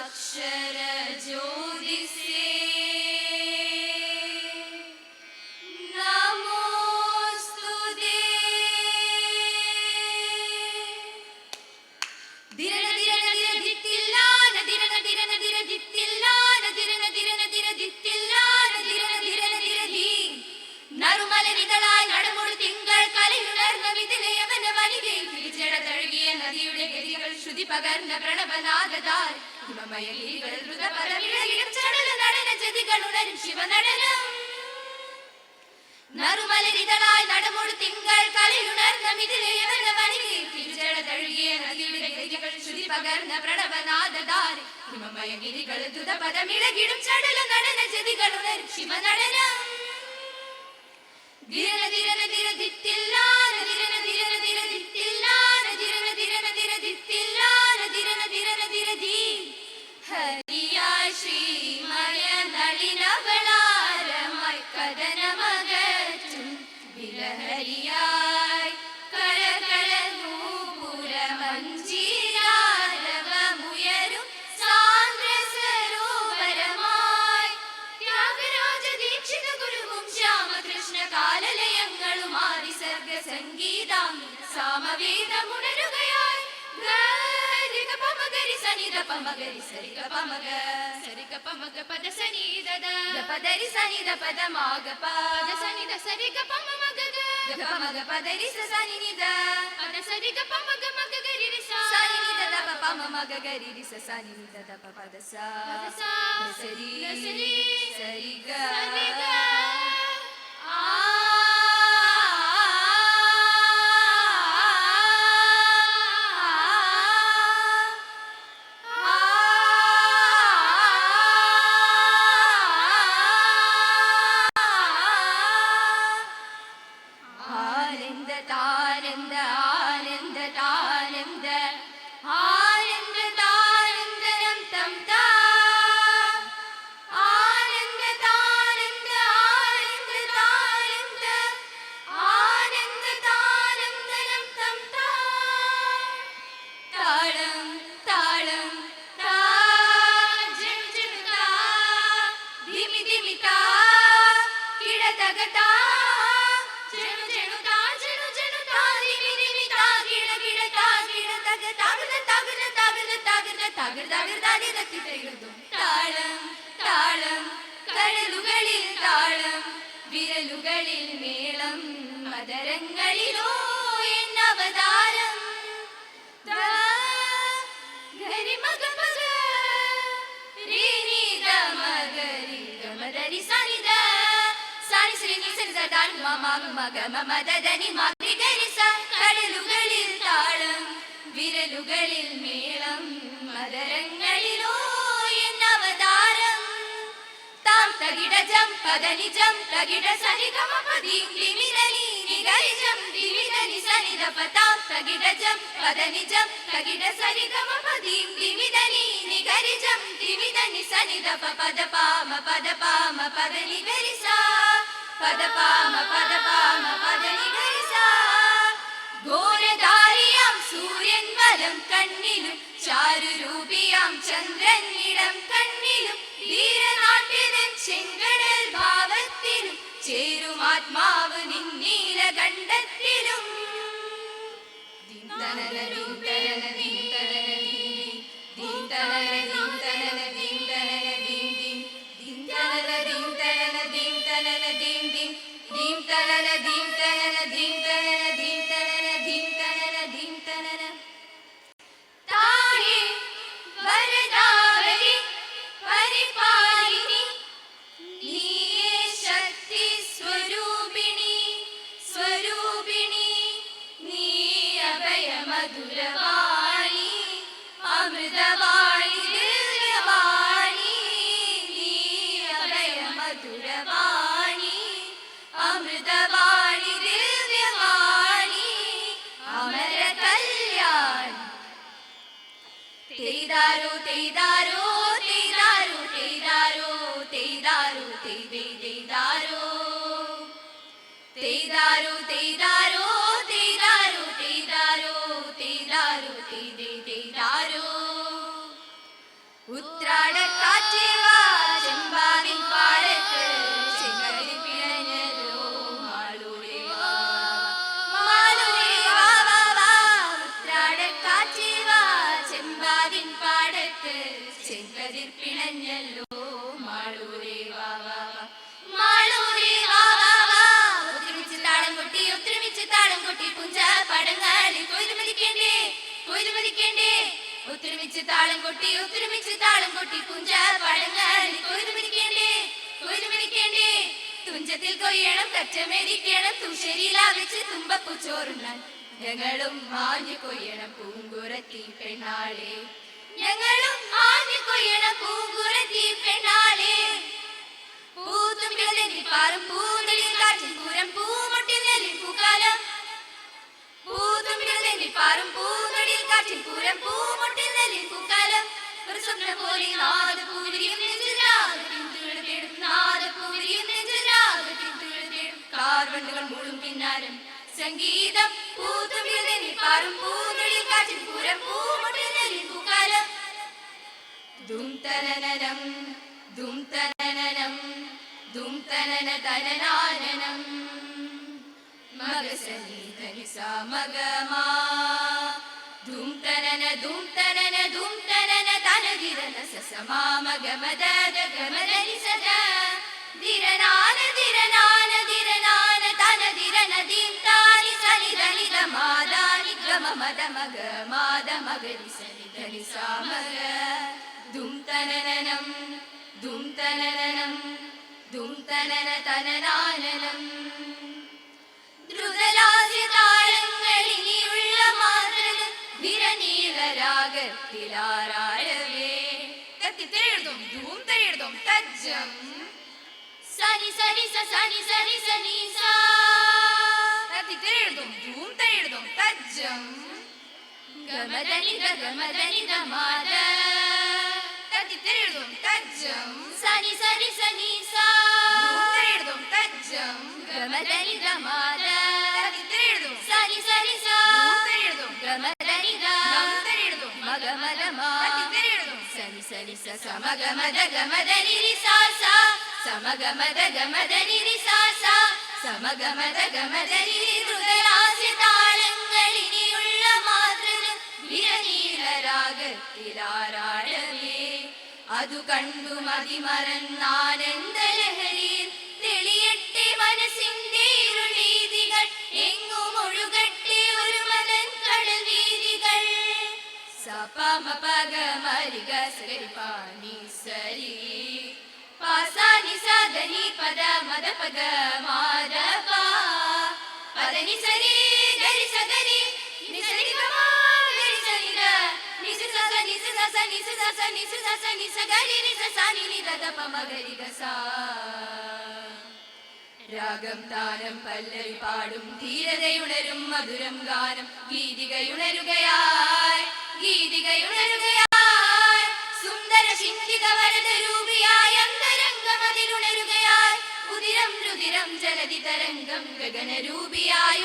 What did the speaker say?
अक्षर ज्योतिषे नमोस्तुते। दिरन दिरन दिर दित्तिल्लान दिरन दिरन दिर दित्तिल्लान दिरन दिरन दिर दित्तिल्लान दिरन दिरन दिर दी നറുമലരിതളായി നടമുഴു തിങ്കൾ കലയുണർന്ന മിഥിലയവന വനികയിൽ തിരിച്ചട തഴുകിയ നദിയുടെ ഗതികൾ ശ്രുതി പകർന്ന പ്രണവനാദതാൽ ഹിമമയഗിരികൾ ദ്രുതപരമിഴകിടും ചടല നടന ജതികൾ ഉണരും ശിവനടനം. നറുമലരിതളായി നടമുഴു തിങ്കൾ കലയുണർന്ന മിഥിലയവന വനികയിൽ തിരിച്ചട തഴുകിയ നദിയുടെ ഗതികൾ ശ്രുതി പകർന്ന പ്രണവനാദതാൽ ഹിമമയഗിരികൾ ദ്രുതപരമിഴകിടും ചടല നടന ജതികൾ ഉണരും ശിവനടനം. ദിരന ദിരന ദിര ദിത്തില്ലാന ദിരന ദിരന ദിര ദിത്തില്ലാന ദിരന ദിരന ദിര ദിത്തില്ലാന ദിരന ദിരന ദിര ദി ഹരിയായ ശ്രീമയ നളിനവളാരമായി കദനമകറ്റും വിലഹരിയായി കഴകഴ നൂപുരമഞ്ചീരാരവമുയരും സാന്ദ്ര സരോവരമായി ത്യാഗരാജ ദീക്ഷിത ഗുരുവും ശ്യാമകൃഷ്ണ കാലലയങ്ങളുമാറി സർഗ സംഗീതം സാമവേദമുണരുകയായി ഗരിക പമഗരി സനിധ പമഗരി സരിക പമഗ സരിക പമഗ പദ സനിധ പദരി സനിധ പദ മാഗ പദ സനിധ സരിക പമഗ ഗ പമഗ പദരി സനിധ പദ സരിക പമഗ മഗ ഗരി സ സനിധ ദ പമഗ ഗരി സ സനിധ ദ പദ സ സരി സരിക താളം താളം കടലുകളിൽ താളം വിരലുകളിൽ മേളം മദരങ്ങളിലോ എന്നവതാരം കടലുകളിൽ താളം വിരലുകളിൽ മേളം മദരങ്ങളിലോ എന്നവതാരം താം തകിടജം പദനിജം തകിട സരിഗമ പദീം ലിമിദനി നിഗരിജം ദിവിദനി സനിധ പതാം തകിടജം പദനിജം തകിട സരിഗമ പദീം ലിമിദനി നിഗരിജം ദിവിദനി സനിധ പദ പാമ പദ നിഗരിസ പദ പാമ പദ നിഗരിസ. ഘോരധാരിയാം സൂര്യൻ വലം കണ്ണിലും ചാരുരൂപിയാം ചന്ദ്രൻ ഇടം കണ്ണിലും ധീരനാട്യതൻ ചെങ്കടൽ ഭാവത്തിലും ചേരുമാത്മാവ് നിന്നീല കണ്ഠത്തിലും. മധുരവാണി അമൃതവാണി ദിവ്യവാണി നീ അഭയ മധുരവാണി അമൃതവാണി ദിവ്യവാണി അമര കല്യാൺ. തെയ്താരോ തെയ്താരോ തെയ്താരോ തെയ്താരോ തെയ്താരോ തെയ്തേ തെയ്താരോ തെയ്താരോ തെയ്താരോ തെയ്താരോ തെയ്താരോ തെയ്താരോ തെയ്തേ തെയ്താരോ. ഉത്രാടക്കാറ്റേ വാ ചെമ്പാവിൻ പാടത്ത് ചെങ്കതിർ പിണഞ്ഞല്ലോ മാളൂരേ വാ മാളൂരേ വാ വാ വാ ഉത്രാടക്കാറ്റേ വാ ചെമ്പാവിൻ പാടത്ത് ചെങ്കതിർ പിണഞ്ഞല്ലോ മാളൂരേ വാ വാ വാ മാളൂരേ വാ വാ വാ ഒത്തൊരുമിച്ച് താളം കൊട്ടി പുഞ്ച പടങ്ങളിൽ കൊയ്തു മതിക്കേണ്ടേ ഒത്തൊരുമിച്ച് താളം കൊട്ടി പുഞ്ച പടങ്ങളിൽ കൊയ്തു മതിക്കേണ്ടേ തുഞ്ചത്തിൽ കൊയ്യണം കറ്റമെരിക്കണം തുശരിയിലാ വെച്ച് തുമ്പപ്പൂ ചോറുണ്ണാൻ ഞങ്ങളും മാഞ്ഞു കൊയ്യണം പൂങ്കുറത്തി പെണ്ണാളെ ഞങ്ങളും മാഞ്ഞു കൊയ്യണം പൂങ്കുറത്തി പെണ്ണാളെ പൂത്തുമ്പിൽ നെല്ലി പാറും പൂന്തളിയിൽ കാറ്റിൽ പൂരം പൂമൊട്ടിൽ നെല്ലി പൂക്കാലം പൂത്തുമ്പിൽ നെല്ലി പാറും പൂന്തളിയിൽ കാറ്റിൽ പൂരം പൂമൊട്ടിൽ നെല്ലി പൂക്കാലം ഒരു സ്വപ്നം പോലെ നാദപൂരിയും നെഞ്ചിലാകട്ടിൻ തേടും നാദപൂരിയും നെഞ്ചിലാകട്ടിൻ തേടും കാർവണ്ടുകൾ മൂളും പിന്നാരം സംഗീതം പൂത്തുമ്പിൽ നെല്ലി പാറും പൂന്തളിയിൽ കാറ്റിൽ പൂരം പൂമൊട്ടിൽ നെല്ലി പൂക്കാലം ദും തനനനം ദും തനനനം ദും തനന തനനാനനം മഗസനി ധനിസ മഗമാ ദും തനന തനദിരന സസമാ മഗമദ ഗമദനി സദ ദിരനാന തനദിരന ദീം താനി സനി ധനിദ മാദാനി ഗമ മദ മഗ മാദ മഗരി സനി ധനിസ മഗ ദും തനനനം ദും തനനനം ദും തനന തനനാനനം ദ്രുതലാസ്യതാളങ്ങളിനിയുള്ള മാത്രത് വിരനീളരാഗത്തിലാറാഴവേ തത്തിത്തെഴുതും ധൂം തെഴുതും തജ്ജം സനി സനി സനി സനി സനി സാ തത്തിത്തെഴുതും ധൂം തെഴുതും തജ്ജം ഗമദനി ദമാദ തത്തിത്തെഴുതും തജ്ജം സനി സനി സനി സാ ധൂം തെഴുതും തജ്ജം ഗമദനി ദമാദ തത്തിത്തെഴുതും സനി സനി സാ ധൂം തെഴുതും ഗമദനി ദം തെഴുതും മഗമദ മാ തത്തിത്തെഴുതും സനി സനി സ സമഗമദ ഗമദനി രി സാ സാ സമഗമദ ഗമദനി രി സാ സാ സമഗമദ ഗമദനി രി ദ്രുതലാസ്യ താളങ്ങളിനിയുള്ള മാത്രത് വിരനീളരാഗത്തിലാറാഴവേ അതു കണ്ടു മതിമറന്നാനന്ദലഹരിയിൽ തെളിയട്ടെ മനസ്സിന്റെ ഇരുളീതികൾ എങ്ങും ഒഴുകട്ടെ ഒരു മതൻ കടൽ വീതികൾ സപമ പഗ മരിഗ സരി പാനി സരി പാസാനി സദനി പദ മദ പഗ മാദ പാ പദനി സരി ഗരി സഗരി നിസരി ഗമാ ഗരി സരി ര നിസ സസ നിസ സസ നിസ സസ നിസ സസ നിസ ഗരി നിസ സാനി നി ദദ പമ ഗരി ഗസാ രാഗം താനം പല്ലവി പാടും ധീരതയുണരും മധുരം ഗാനം ഗീതികയുണരുകയായി സുന്ദര ചിന്തിക വരദ രൂപിയായി അന്തരംഗമതിലുണരുകയായി ഉദിരം രുതിരം ജലധി തരംഗം ഗഗന രൂപിയായി